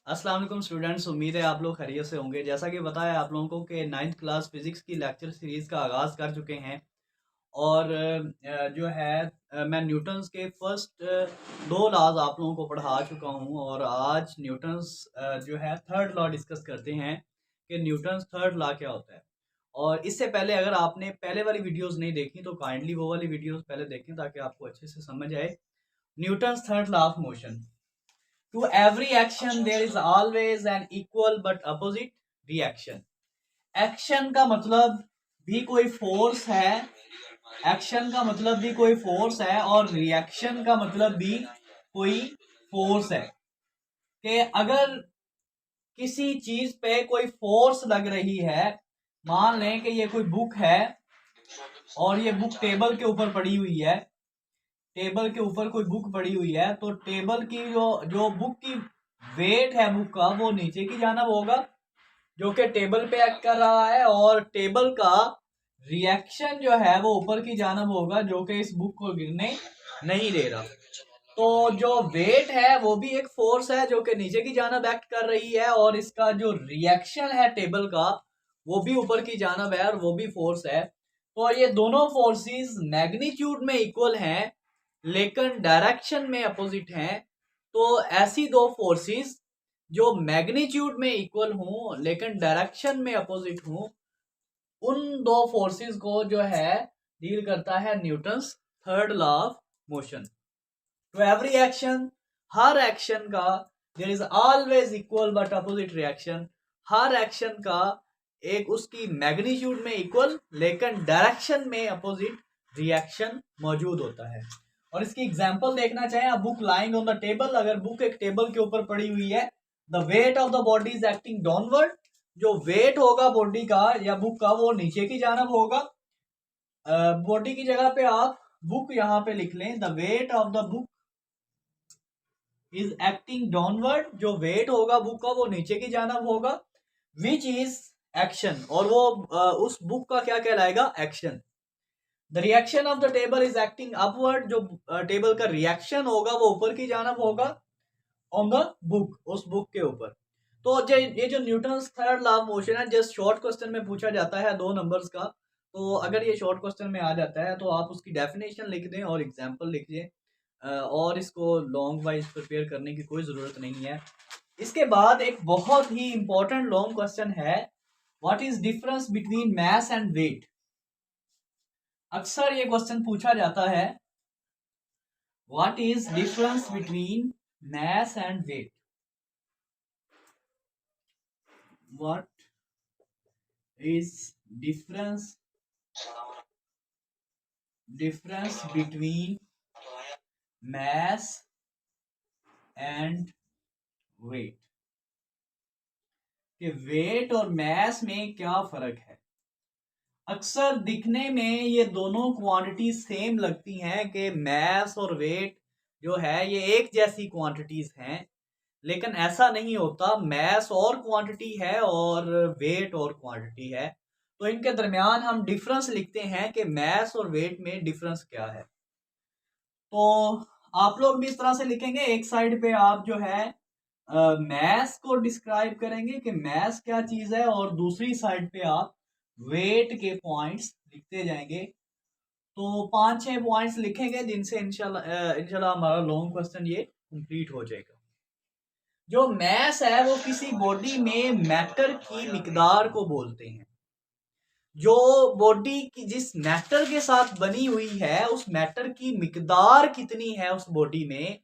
अस्सलाम वालेकुम स्टूडेंट्स, उम्मीद है आप लोग खैरियत से होंगे। जैसा कि बताया आप लोगों को कि 9th क्लास फिज़िक्स की लेक्चर सीरीज़ का आगाज़ कर चुके हैं और जो है मैं न्यूटन्स के फर्स्ट दो लॉज आप लोगों को पढ़ा चुका हूं और आज न्यूटन्स जो है थर्ड लॉ डिस्कस करते हैं कि न्यूटन्स थर्ड लॉ क्या होता है। और इससे पहले अगर आपने पहले वाली वीडियोस नहीं देखी तो काइंडली वो वाली वीडियोस पहले देखें ताकि आपको अच्छे से समझ आए। Newton's third law of motion. To every action there is always an equal but opposite reaction. Action का मतलब भी कोई फोर्स है, एक्शन का मतलब भी कोई फोर्स है और रिएक्शन का मतलब भी कोई फोर्स है कि अगर किसी चीज पे कोई फोर्स लग रही है, मान लें कि ये कोई बुक है और ये बुक टेबल के ऊपर पड़ी हुई है, टेबल के ऊपर कोई बुक पड़ी हुई है तो टेबल की जो जो बुक की वेट है बुक का वो नीचे की जानब होगा जो कि टेबल पे एक्ट कर रहा है, और टेबल का रिएक्शन जो है वो ऊपर की जानब होगा जो कि इस बुक को गिरने नहीं दे रहा। तो जो वेट है वो भी एक फोर्स है जो कि नीचे की जानब एक्ट कर रही है, और इसका जो रिएक्शन है टेबल का वो भी ऊपर की जानब है और वो भी फोर्स है। तो ये दोनों फोर्सेस मैग्नीट्यूड में इक्वल हैं लेकिन डायरेक्शन में अपोजिट हैं। तो ऐसी दो फोर्सेस जो मैग्नीट्यूड में इक्वल हूं लेकिन डायरेक्शन में अपोजिट हूं, उन दो फोर्सेस को जो है डील करता है Newton's third law of motion. तो एवरी एक्शन, हर एक्शन का there is always equal but opposite reaction. हर एक्शन का एक उसकी मैग्नीट्यूड में इक्वल लेकिन डायरेक्शन में अपोजिट रिएक्शन मौजूद होता है। और इसकी एग्जांपल देखना चाहें, a book lying on the table, अगर बुक एक टेबल के ऊपर पड़ी हुई है, the weight of the body is acting downward, जो वेट होगा बॉडी का या बुक का वो नीचे की जानब होगा। बॉडी की जगह पे आप बुक यहाँ पे लिख लें, the weight of the book is acting downward, जो वेट होगा बुक का वो नीचे की जानब होगा, विच इज एक्शन, और वो उस बुक का क्या कहलाएगा, action. The reaction of the table is acting upward, जो टेबल का रिएक्शन होगा वो ऊपर की जानब होगा ऑन द बुक, उस बुक के ऊपर। तो ये जो Newton's third law of motion है, जस्ट शॉर्ट क्वेश्चन में पूछा जाता है 2 नंबर्स का। तो अगर ये शॉर्ट क्वेश्चन में आ जाता है तो आप उसकी डेफिनेशन लिख दें और एग्जांपल लिख दें, और इसको लॉन्ग वाइज प्रिपेयर करने की कोई ज़रूरत नहीं है। इसके बाद एक बहुत ही इंपॉर्टेंट लॉन्ग क्वेश्चन है, what is difference between mass and weight. अक्सर ये क्वेश्चन पूछा जाता है, what is difference between mass and weight. What is difference between mass and weight, कि वेट और mass में क्या फर्क है। अक्सर दिखने में ये दोनों क्वांटिटी सेम लगती हैं कि mass और वेट जो है ये एक जैसी क्वांटिटीज हैं, लेकिन ऐसा नहीं होता। mass और क्वांटिटी है और वेट और क्वांटिटी है, तो इनके दरमियान हम डिफरेंस लिखते हैं कि mass और वेट में डिफरेंस क्या है। तो आप लोग भी इस तरह से लिखेंगे, एक साइड पे आप जो है मैस को डिस्क्राइब करेंगे कि मैस क्या चीज है, और दूसरी साइड पे आप वेट के पॉइंट्स लिखते जाएंगे। तो 5-6 पॉइंट्स लिखेंगे जिनसे इंशाल्लाह हमारा लॉन्ग क्वेश्चन ये कंप्लीट हो जाएगा। जो मैस है वो किसी बॉडी में मैटर की मिकदार को बोलते हैं। जो बॉडी की जिस मैटर के साथ बनी हुई है उस मैटर की मिकदार कितनी है उस बॉडी में,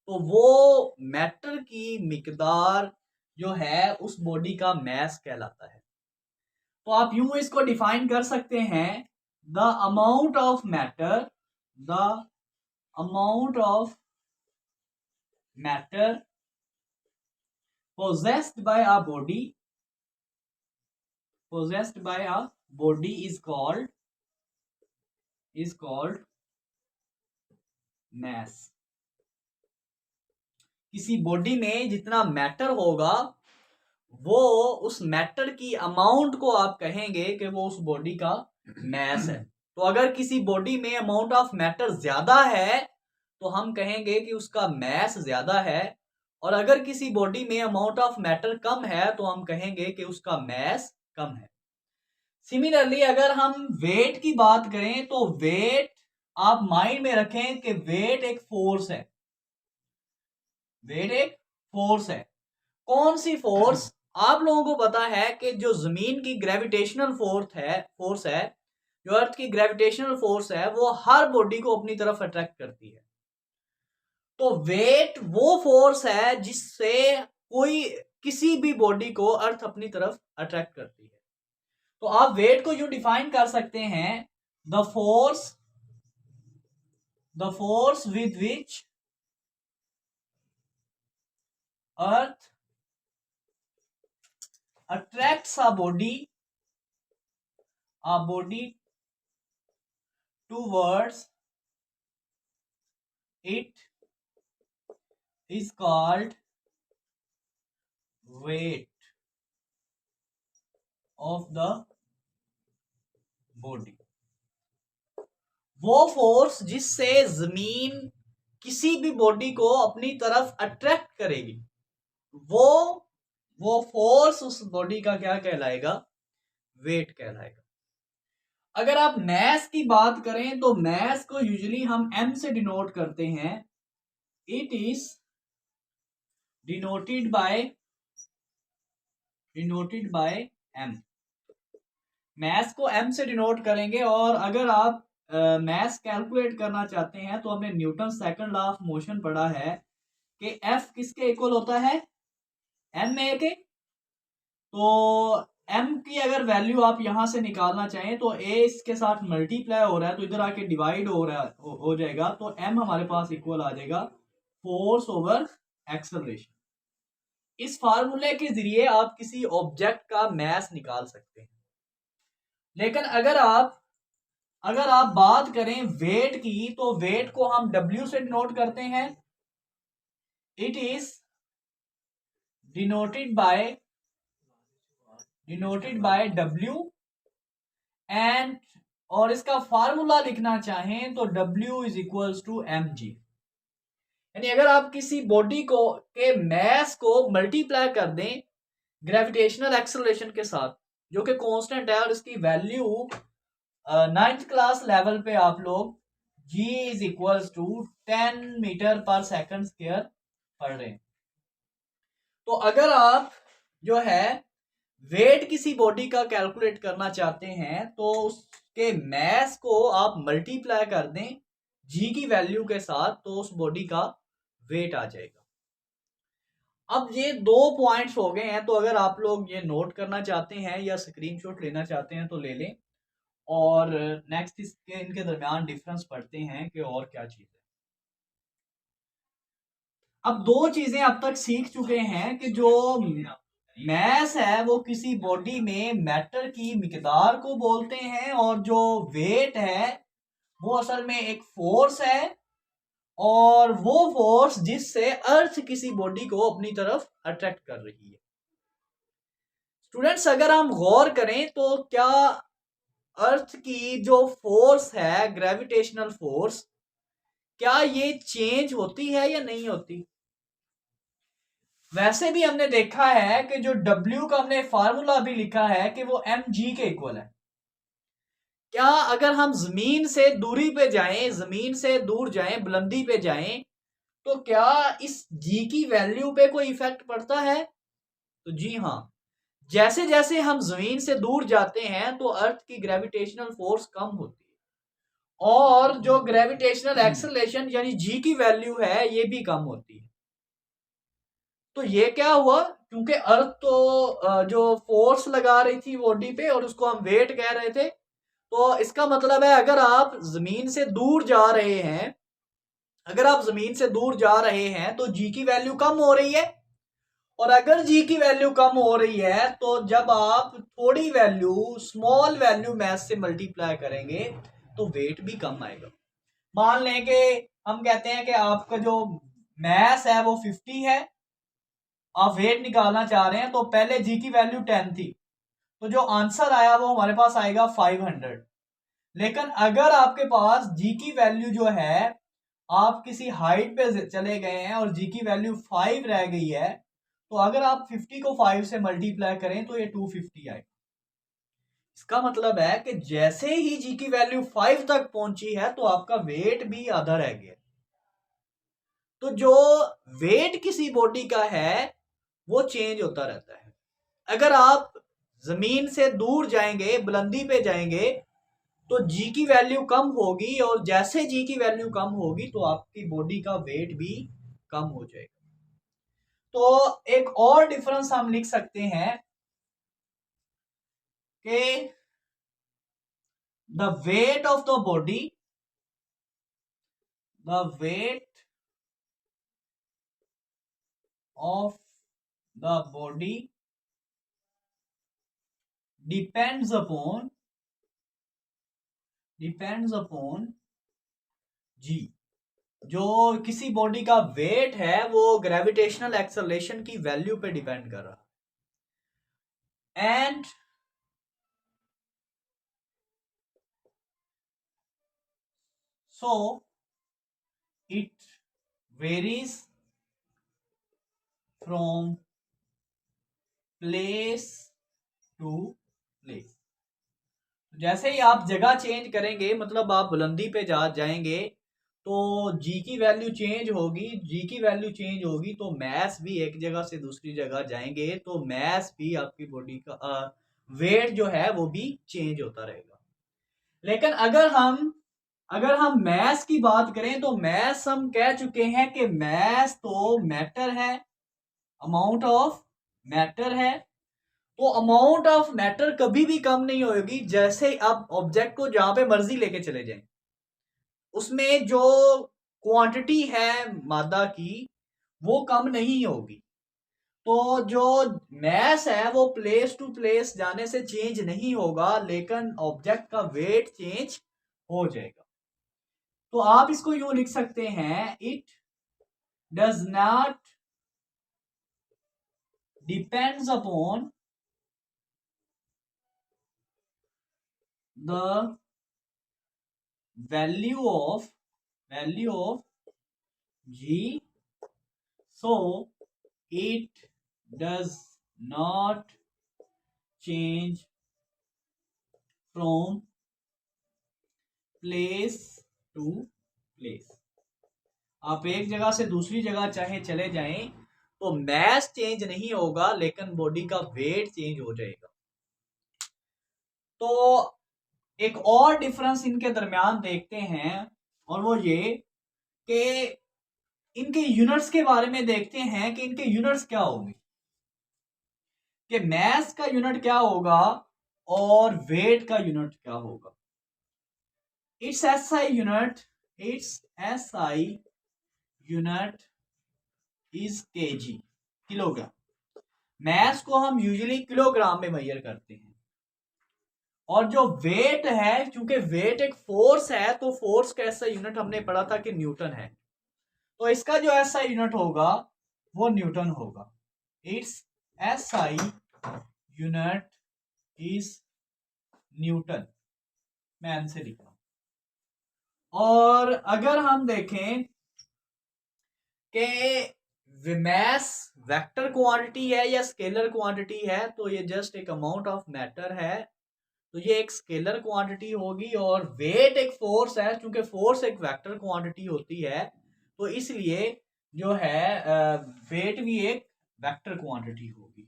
तो वो मैटर की मिकदार जो है उस बॉडी का मैस कहलाता है। तो आप यूं इसको डिफाइन कर सकते हैं, the amount of matter, the amount of matter possessed by a body, possessed by a body is called mass। किसी बॉडी में जितना मैटर होगा वो उस मैटर की अमाउंट को आप कहेंगे कि वो उस बॉडी का मैस है। तो अगर किसी बॉडी में अमाउंट ऑफ मैटर ज्यादा है तो हम कहेंगे कि उसका मैस ज्यादा है, और अगर किसी बॉडी में अमाउंट ऑफ मैटर कम है तो हम कहेंगे कि उसका मैस कम है। सिमिलरली अगर हम वेट की बात करें तो वेट, आप माइंड में रखें कि वेट एक फोर्स है। वेट एक फोर्स है। कौन सी फोर्स? आप लोगों को पता है कि जो जमीन की ग्रेविटेशनल फोर्स है, जो अर्थ की ग्रेविटेशनल फोर्स है, वो हर बॉडी को अपनी तरफ अट्रैक्ट करती है। तो वेट वो फोर्स है जिससे कोई किसी भी बॉडी को अर्थ अपनी तरफ अट्रैक्ट करती है। तो आप वेट को यूं डिफाइन कर सकते हैं, the force with which earth attracts a body towards it is called weight of the body। वो फोर्स जिससे जमीन किसी भी बॉडी को अपनी तरफ अट्रैक्ट करेगी, वो फोर्स उस बॉडी का क्या कहलाएगा? वेट कहलाएगा। अगर आप मैस की बात करें तो मैस को यूजुअली हम m से डिनोट करते हैं। It is denoted by m। Mass को m से डिनोट करेंगे। और अगर आप मैस कैलकुलेट करना चाहते हैं तो हमने Newton second law of motion पढ़ा है कि F किसके इक्वल होता है? ma के। तो m की अगर वैल्यू आप यहां से निकालना चाहें तो a इसके साथ मल्टीप्लाई हो रहा है तो इधर आके डिवाइड हो जाएगा, तो m हमारे पास इक्वल आ जाएगा फोर्स ओवर एक्सेलरेशन। इस फार्मूले के जरिए आप किसी ऑब्जेक्ट का मैस निकाल सकते हैं। लेकिन अगर आप बात करें वेट की तो वेट को हम W से डिनोट करते हैं। It is denoted by W and, और इसका फार्मूला लिखना चाहें तो W is equals to mg। यानी अगर आप किसी बॉडी के मैस को मल्टीप्लाई कर दें ग्रेविटेशनल एक्सेलरेशन के साथ, जो कि कांस्टेंट है, और इसकी वैल्यू 9th क्लास लेवल पे आप लोग g is equals to 10 metre per second square पढ़ रहे हैं। तो अगर आप जो है वेट किसी बॉडी का कैलकुलेट करना चाहते हैं तो उसके मैस को आप मल्टीप्लाई कर दें g की वैल्यू के साथ, तो उस बॉडी का वेट आ जाएगा। अब ये 2 पॉइंट्स हो गए हैं, तो अगर आप लोग ये नोट करना चाहते हैं या स्क्रीनशॉट लेना चाहते हैं तो ले लें, और नेक्स्ट इनके दरमियान डिफरेंस पढ़ते हैं कि और क्या चीज है। अब 2 चीजें अब तक सीख चुके हैं कि जो मैस है वो किसी बॉडी में मैटर की मिकदार को बोलते हैं, और जो वेट है वो असल में एक फोर्स है, और वो फोर्स जिससे अर्थ किसी बॉडी को अपनी तरफ अट्रैक्ट कर रही है। स्टूडेंट्स, अगर हम गौर करें तो क्या अर्थ की जो फोर्स है, ग्रेविटेशनल फोर्स, क्या ये चेंज होती है या नहीं होती? वैसे भी हमने देखा है कि जो W का हमने फार्मूला भी लिखा है कि वो mg के इक्वल है। क्या अगर हम जमीन से दूरी पे जाएं, जमीन से दूर जाएं, बुलंदी पे जाएं, तो क्या इस g की वैल्यू पे कोई इफेक्ट पड़ता है? तो जी हाँ, जैसे जैसे हम जमीन से दूर जाते हैं तो अर्थ की ग्रेविटेशनल फोर्स कम होती है, और जो ग्रेविटेशनल एक्सेलरेशन यानी g की वैल्यू है ये भी कम होती है। तो ये क्या हुआ, क्योंकि अर्थ तो जो फोर्स लगा रही थी बॉडी पे और उसको हम वेट कह रहे थे, तो इसका मतलब है अगर आप जमीन से दूर जा रहे हैं, तो जी की वैल्यू कम हो रही है, और अगर जी की वैल्यू कम हो रही है तो जब आप थोड़ी वैल्यू, स्मॉल वैल्यू मैस से मल्टीप्लाई करेंगे तो वेट भी कम आएगा। मान लें कि हम कहते हैं कि आपका जो मैस है वो 50 है, आप वेट निकालना चाह रहे हैं, तो पहले जी की वैल्यू 10 थी, तो जो आंसर आया वो हमारे पास आएगा 500। लेकिन अगर आपके पास जी की वैल्यू जो है आप किसी हाइट पे चले गए हैं और जी की वैल्यू 5 रह गई है, तो अगर आप 50 को 5 से मल्टीप्लाई करें तो ये 250 आएगा। इसका मतलब है कि जैसे ही जी की वैल्यू 5 तक पहुंची है तो आपका वेट भी आधा रह गया। तो जो वेट किसी बॉडी का है वो चेंज होता रहता है। अगर आप जमीन से दूर जाएंगे, बुलंदी पे जाएंगे, तो जी की वैल्यू कम होगी, और जैसे जी की वैल्यू कम होगी तो आपकी बॉडी का वेट भी कम हो जाएगा। तो एक और डिफरेंस हम लिख सकते हैं कि the weight of the body, the weight of the body depends upon G. जो किसी बॉडी का वेट है वो ग्रेविटेशनल एक्सेलरेशन की वैल्यू पे डिपेंड कर रहा है, and so it varies from place to place। जैसे ही आप जगह चेंज करेंगे, मतलब आप बुलंदी पे जाएंगे, तो जी की वैल्यू चेंज होगी। जी की वैल्यू चेंज होगी तो मैस भी एक जगह से दूसरी जगह जाएंगे, तो मैस भी आपकी बॉडी का वेट जो है वो भी चेंज होता रहेगा। लेकिन अगर हम मैस की बात करें तो मैस हम कह चुके हैं कि मैस तो मैटर है, अमाउंट ऑफ मैटर है। तो अमाउंट ऑफ मैटर कभी भी कम नहीं होगी। जैसे आप ऑब्जेक्ट को जहां पे मर्जी लेके चले जाएं, उसमें जो क्वांटिटी है मादा की वो कम नहीं होगी। तो जो मैस है वो प्लेस टू प्लेस जाने से चेंज नहीं होगा, लेकिन ऑब्जेक्ट का वेट चेंज हो जाएगा। तो आप इसको यूं लिख सकते हैं, it does not depends upon the value of g, so it does not change from place to place। आप एक जगह से दूसरी जगह चाहे चले जाएं तो मैस चेंज नहीं होगा, लेकिन बॉडी का वेट चेंज हो जाएगा। तो एक और डिफरेंस इनके दरमियान देखते हैं, और वो ये कि इनके यूनिट्स के बारे में देखते हैं कि इनके यूनिट्स क्या होंगे, कि मैस का यूनिट क्या होगा और वेट का यूनिट क्या होगा। It's SI unit is KG, kilogram. Mass को हम यूजुअली किलोग्राम में मेजर करते हैं, और जो वेट है, क्योंकि वेट एक फोर्स है, तो फोर्स का ऐसा यूनिट हमने पढ़ा था कि न्यूटन है, तो इसका जो ऐसा यूनिट होगा वो न्यूटन होगा। It's SI unit is Newton, मैं आंसर लिख रहा हूं। और अगर हम देखें कि मैस वेक्टर क्वांटिटी है या स्केलर क्वांटिटी है, तो ये जस्ट एक अमाउंट ऑफ मैटर है, तो ये एक स्केलर क्वांटिटी होगी। और वेट एक फोर्स है, क्योंकि फोर्स एक वेक्टर क्वांटिटी होती है, तो इसलिए जो है वेट भी एक वेक्टर क्वांटिटी होगी।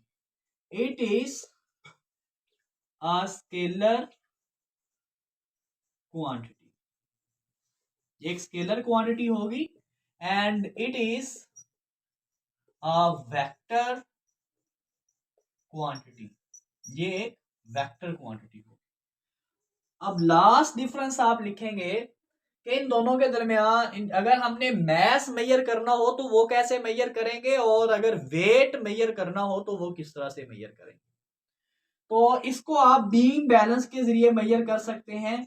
It is a scalar quantity, एक स्केलर क्वांटिटी होगी, and it is a vector quantity, ये एक वेक्टर क्वांटिटी होगी। अब लास्ट डिफरेंस आप लिखेंगे कि इन दोनों के दरमियान अगर हमने मैस मेजर करना हो तो वो कैसे मेजर करेंगे, और अगर वेट मेजर करना हो तो वो किस तरह से मेजर करेंगे। तो इसको आप बीम बैलेंस के जरिए मेजर कर सकते हैं।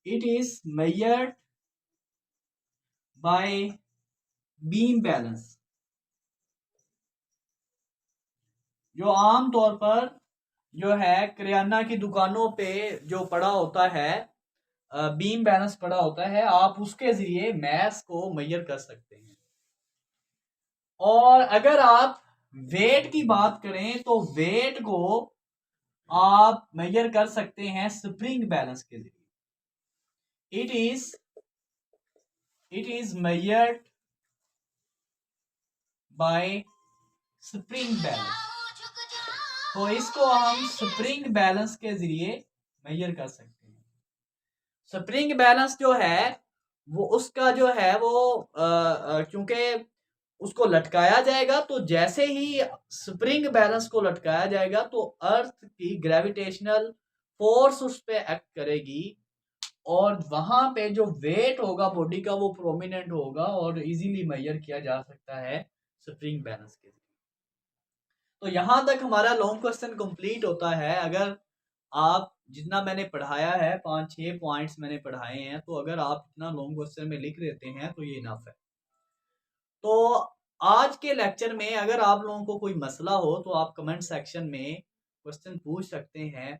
It is measured by beam balance, जो आम तौर पर जो है किराना की दुकानों पे जो पड़ा होता है, बीम बैलेंस पड़ा होता है, आप उसके जरिए मैथ को मेजर कर सकते हैं। और अगर आप वेट की बात करें तो वेट को आप मेजर कर सकते हैं स्प्रिंग बैलेंस के जरिए। It is measured by spring balance. तो इसको हम स्प्रिंग बैलेंस के जरिए मेजर कर सकते हैं। स्प्रिंग बैलेंस जो है वो उसका जो है वो क्योंकि उसको लटकाया जाएगा, तो जैसे ही स्प्रिंग बैलेंस को लटकाया जाएगा तो अर्थ की ग्रेविटेशनल फोर्स उस पर एक्ट करेगी और वहां पे जो वेट होगा बॉडी का वो प्रोमिनेंट होगा और इजीली मेजर किया जा सकता है स्प्रिंग बैलेंस के। तो यहां तक हमारा लॉन्ग क्वेश्चन कंप्लीट होता है। अगर आप जितना मैंने पढ़ाया है 5-6 पॉइंट्स मैंने पढ़ाए हैं, तो अगर आप इतना लॉन्ग क्वेश्चन में लिख लेते हैं तो ये इनफ है। तो आज के लेक्चर में अगर आप लोगों को कोई मसला हो तो आप कमेंट सेक्शन में क्वेश्चन पूछ सकते हैं।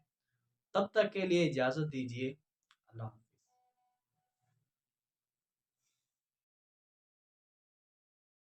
तब तक के लिए इजाज़त दीजिए। अल्लाह।